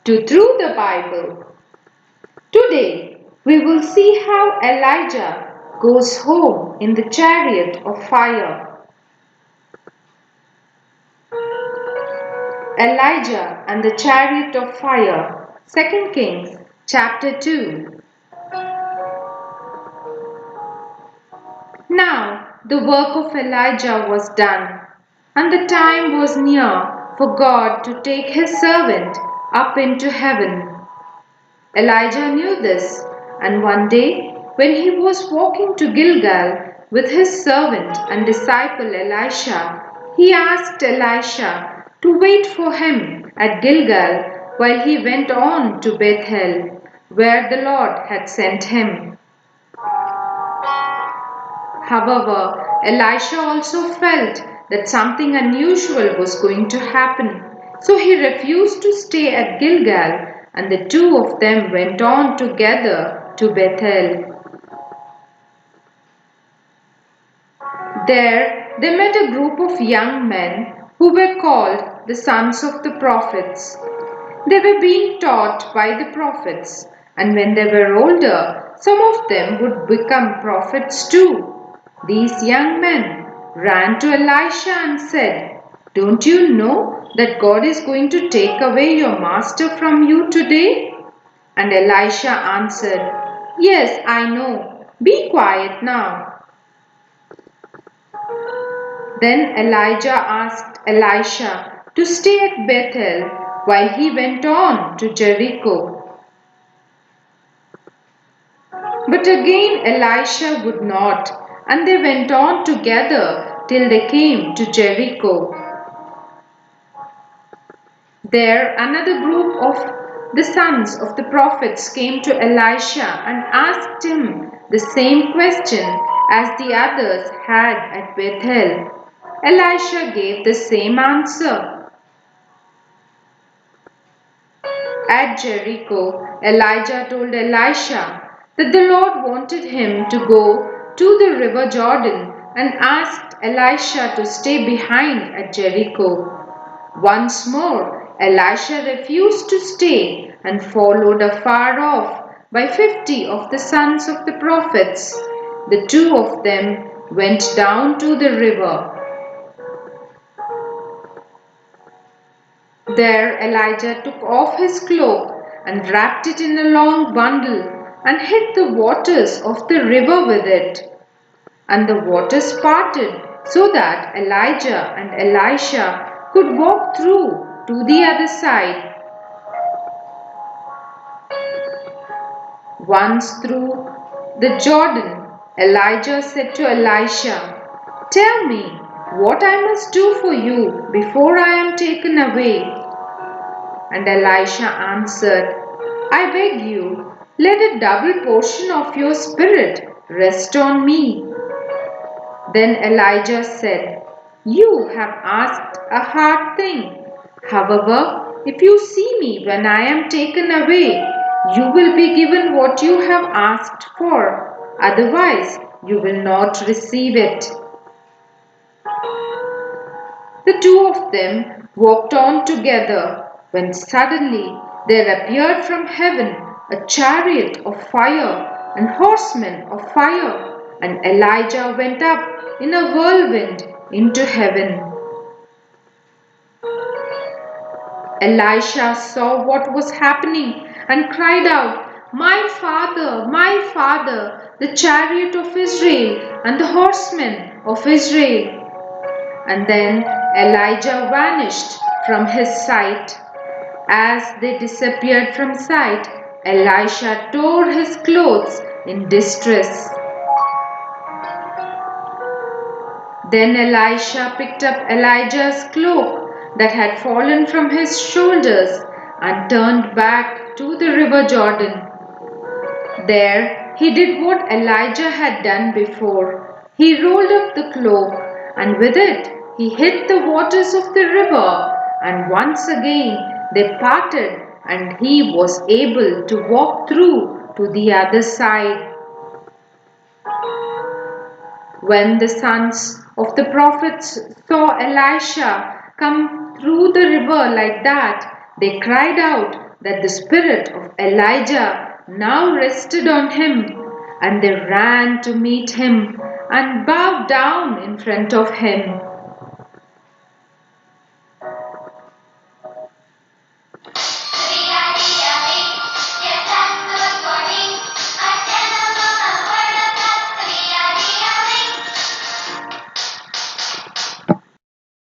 to Through the Bible. Today we will see how Elijah goes home in the chariot of fire. Elijah and the chariot of fire, 2 Kings chapter 2. Now the work of Elijah was done, and the time was near for God to take his servant up into heaven. Elijah knew this, and one day when he was walking to Gilgal with his servant and disciple Elisha, he asked Elisha to wait for him at Gilgal while he went on to Bethel, where the Lord had sent him. However, Elisha also felt that something unusual was going to happen, so he refused to stay at Gilgal, and the two of them went on together to Bethel. There they met a group of young men who were called the sons of the prophets. They were being taught by the prophets, and when they were older, some of them would become prophets too. These young men ran to Elisha and said, "Don't you know that God is going to take away your master from you today?" And Elisha answered, "Yes, I know. Be quiet now." Then Elijah asked Elisha to stay at Bethel while he went on to Jericho. But again Elisha would not, and they went on together till they came to Jericho. There another group of the sons of the prophets came to Elisha and asked him the same question as the others had at Bethel. Elisha gave the same answer. At Jericho, Elijah told Elisha that the Lord wanted him to go to the river Jordan and asked Elisha to stay behind at Jericho. Once more, Elisha refused to stay and followed afar off by 50 of the sons of the prophets. The two of them went down to the river. There Elijah took off his cloak and wrapped it in a long bundle and hid the waters of the river with it. And the waters parted so that Elijah and Elisha could walk through to the other side. Once through the Jordan, Elijah said to Elisha, "Tell me what I must do for you before I am taken away." And Elisha answered, "I beg you, let a double portion of your spirit rest on me." Then Elijah said, "You have asked a hard thing. However, if you see me when I am taken away, you will be given what you have asked for. Otherwise, you will not receive it." The two of them walked on together when suddenly there appeared from heaven a chariot of fire and horsemen of fire, and Elijah went up in a whirlwind into heaven. Elisha saw what was happening and cried out, my father, the chariot of Israel and the horsemen of Israel." And then Elijah vanished from his sight. As they disappeared from sight, Elisha tore his clothes in distress. Then Elisha picked up Elijah's cloak that had fallen from his shoulders and turned back to the river Jordan. There he did what Elijah had done before. He rolled up the cloak, and with it he hid the waters of the river, and once again they parted, and he was able to walk through to the other side. When the sons of the prophets saw Elisha come through the river like that, they cried out, that the spirit of Elijah now rested on him, and they ran to meet him and bowed down in front of him.